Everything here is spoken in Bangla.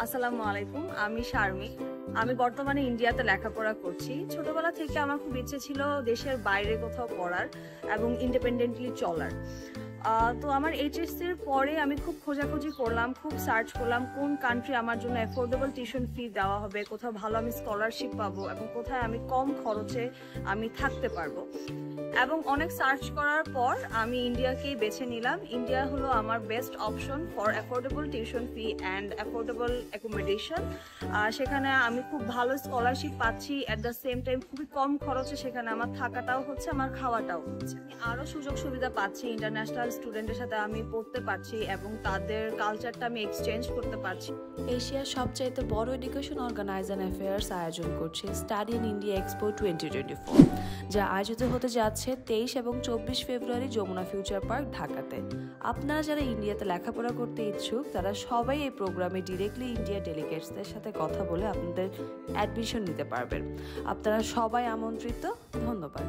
আসসালামু আলাইকুম, আমি শারমি। আমি বর্তমানে ইন্ডিয়াতে লেখাপড়া করছি। ছোটবেলা থেকে আমার খুব ইচ্ছে ছিল দেশের বাইরে কোথাও পড়ার এবং ইন্ডিপেন্ডেন্টলি চলার। তো আমার এইচএসসির পরে আমি খুব খোঁজাখুঁজি করলাম, খুব সার্চ করলাম কোন কান্ট্রি আমার জন্য অ্যাফোর্ডেবল টিউশন ফি দেওয়া হবে, কোথাও ভালো আমি স্কলারশিপ পাবো এবং কোথায় আমি কম খরচে আমি থাকতে পারবো। এবং অনেক সার্চ করার পর আমি ইন্ডিয়াকেই বেছে নিলাম। ইন্ডিয়া হলো আমার best option for affordable tuition fee and affordable accommodation. সেখানে আমি খুব ভালো স্কলারশিপ পাচ্ছি, অ্যাট দ্য সেম টাইম খুবই কম খরচে সেখানে আমার থাকাটাও হচ্ছে, আমার খাওয়াটাও হচ্ছে। আরও সুযোগ সুবিধা পাচ্ছি, ইন্টারন্যাশনাল স্টুডেন্টের সাথে আমি পড়তে পারছি এবং তাদের কালচারটা আমি এক্সচেঞ্জ করতে পারছি। এশিয়ার সবচাইতে বড় এডুকেশন অর্গানাইজেশন অ্যাফেয়ার্স আয়োজন করছে স্টাডি ইন ইন্ডিয়া এক্সপো 2024, যা আয়োজিত হতে যাচ্ছে 23 এবং 24 ফেব্রুয়ারি যমুনা ফিউচার পার্ক, ঢাকাতে। আপনারা যারা ইন্ডিয়াতে লেখাপড়া করতে ইচ্ছুক তারা সবাই এই প্রোগ্রামে ডিরেক্টলি ইন্ডিয়া ডেলিগেটসদের সাথে কথা বলে আপনাদের অ্যাডমিশন নিতে পারবেন। আপনারা সবাই আমন্ত্রিত। ধন্যবাদ।